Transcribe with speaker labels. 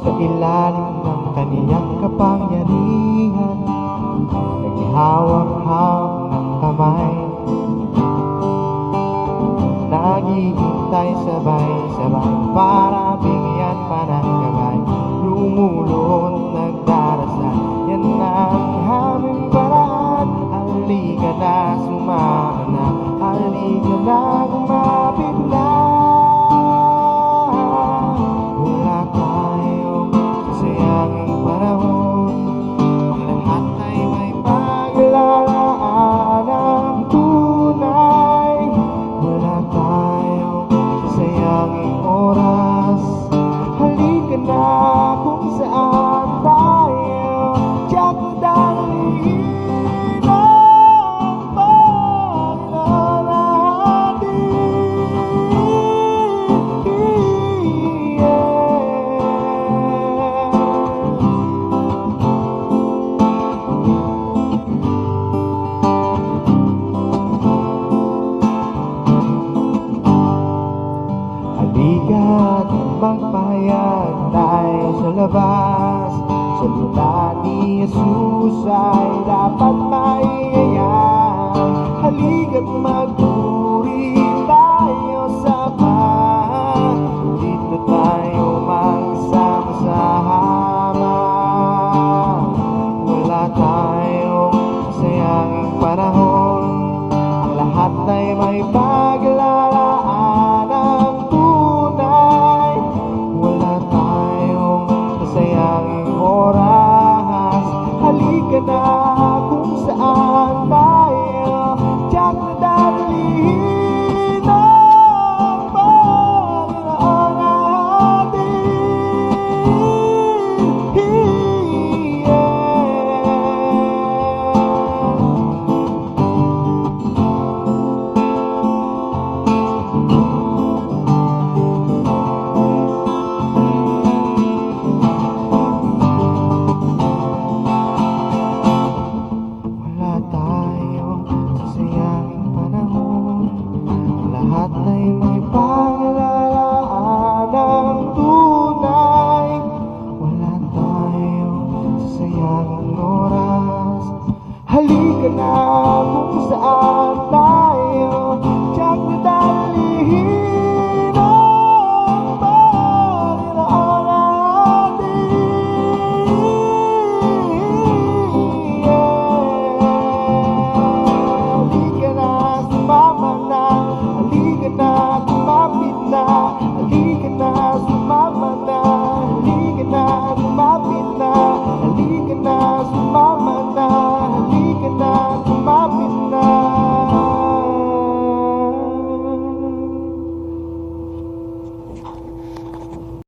Speaker 1: sa ilalim ng kaniyang kapangyarihan, naghihawak-hawak ng kamay, naghihintay sabay-sabay para bigyan pa ng gabay. Lumulot, nagdarasal, yan ang aming paraan. Halika na, sumama na, halika na, kumapit na. Wala tayong sasayanging panahon, ang lahat ay may paglalaan ng tunay. Wala tayong sasayanging oras, halika na kung saan tayo tiyak dalhin ang halika't magpahayag tayo sa labas. Sa lupa ni Jesus ay dapat maiayan. Halika't magpuri tayo sa bahay. Dito tayo magsama-sama. Wala tayong sayanging panahon, ang lahat ay may